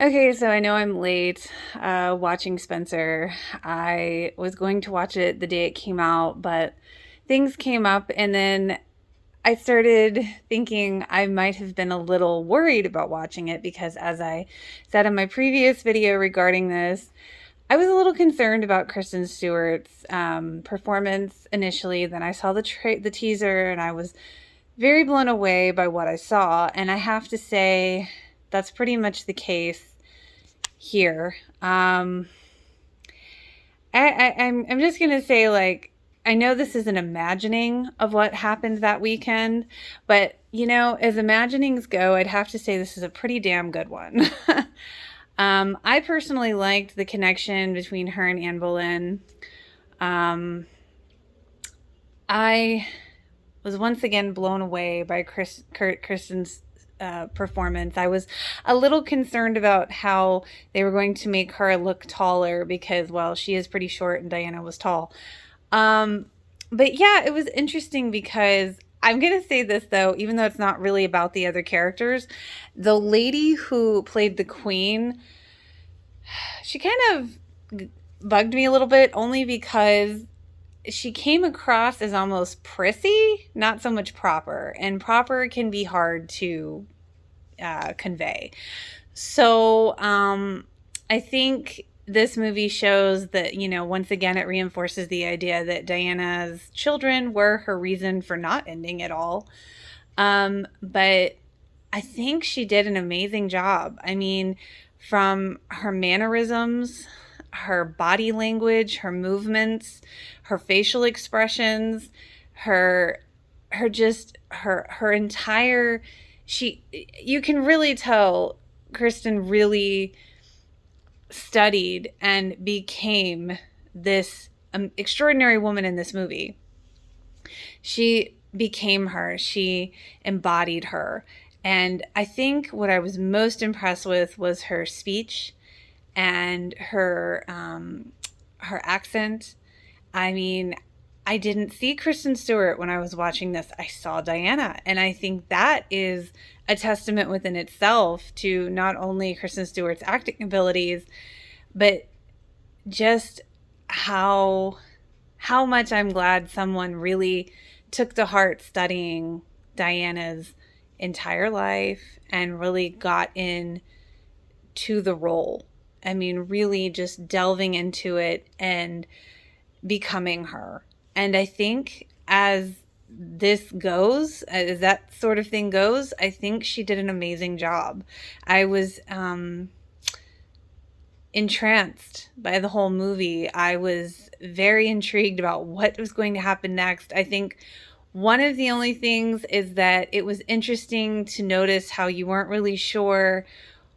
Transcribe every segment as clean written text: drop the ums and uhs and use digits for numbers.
Okay, so I know I'm late watching Spencer. I was going to watch it the day it came out, but things came up, and then I started thinking I might have been a little worried about watching it because, as I said in my previous video regarding this, I was a little concerned about Kristen Stewart's performance initially. Then I saw the teaser, and I was very blown away by what I saw. And I have to say, that's pretty much the case here. I'm just gonna say, like, I know this is an imagining of what happened that weekend, but as imaginings go, I'd have to say this is a pretty damn good one. I personally liked the connection between her and Anne Boleyn. Um, I was once again blown away by Kristen's performance. I was a little concerned about how they were going to make her look taller because, well, she is pretty short and Diana was tall. Um, but yeah, it was interesting because I'm going to say this though, even though it's not really about the other characters, the lady who played the queen, she kind of bugged me a little bit only because she came across as almost prissy, not so much proper. And proper can be hard to convey. So I think this movie shows that, once again, it reinforces the idea that Diana's children were her reason for not ending it all. But I think she did an amazing job. I mean, from her mannerisms, her body language, her movements, her facial expressions, her her entire she you can really tell Kristen really studied and became this extraordinary woman in this movie. She became her, she embodied her. And I think what I was most impressed with was her speech and her accent. I mean, I didn't see Kristen Stewart when I was watching this. I saw Diana, and I think that is a testament within itself to not only Kristen Stewart's acting abilities, but just how how much I'm glad someone really took to heart studying Diana's entire life and really got in to the role. I mean, really just delving into it and becoming her. And I think as this goes, as that sort of thing goes, I think she did an amazing job. I was entranced by the whole movie. I was very intrigued about what was going to happen next. I think one of the only things is that it was interesting to notice how you weren't really sure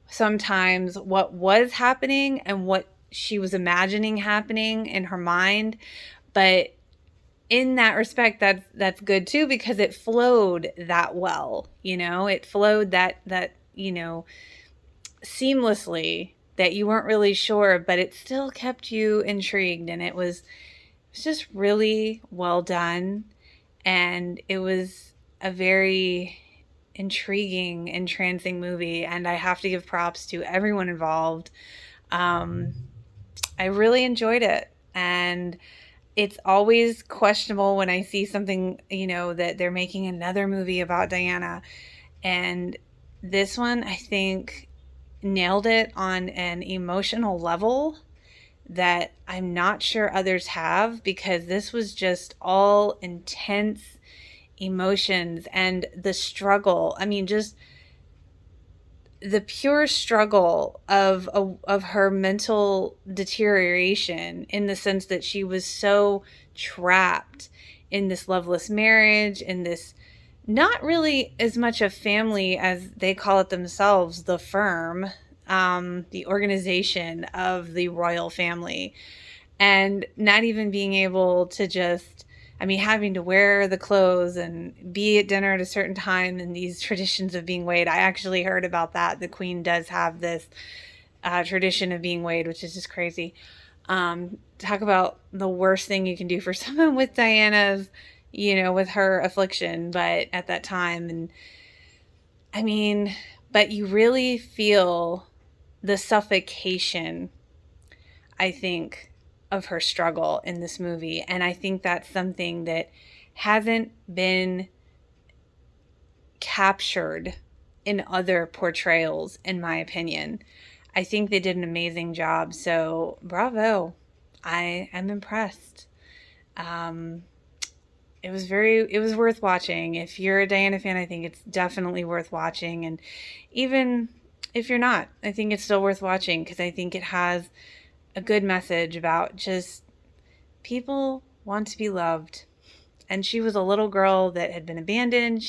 sometimes what was happening and what she was imagining happening in her mind. But in that respect, that's good too, because it flowed that well. It flowed that seamlessly, that you weren't really sure, but it still kept you intrigued, and it was just really well done. And it was a very intriguing, entrancing movie, and I have to give props to everyone involved. um, I really enjoyed it, and it's always questionable when I see something, that they're making another movie about Diana. And this one, I think, nailed it on an emotional level that I'm not sure others have, because this was just all intense emotions and the struggle. I mean, just the pure struggle of her mental deterioration, in the sense that she was so trapped in this loveless marriage, in this not really as much a family as they call it themselves, the firm, the organization of the royal family, and not even being able to just, I mean, having to wear the clothes and be at dinner at a certain time, and these traditions of being weighed. I actually heard about that. The queen does have this tradition of being weighed, which is just crazy. Talk about the worst thing you can do for someone with Diana's, with her affliction, but at that time. And I mean, but you really feel the suffocation, I think, of her struggle in this movie. And I think that's something that hasn't been captured in other portrayals, in my opinion. I think they did an amazing job. So bravo. I am impressed. Um, it was worth watching. If you're a Diana fan, I think it's definitely worth watching. And even if you're not, I think it's still worth watching because I think it has a good message about just people want to be loved. And she was a little girl that had been abandoned,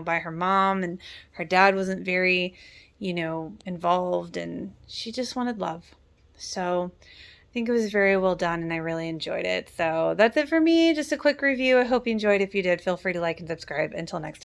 by her mom, and her dad wasn't very, involved, and she just wanted love. So I think it was very well done and I really enjoyed it. So that's it for me. Just a quick review. I hope you enjoyed. If you did, feel free to like and subscribe. Until next time.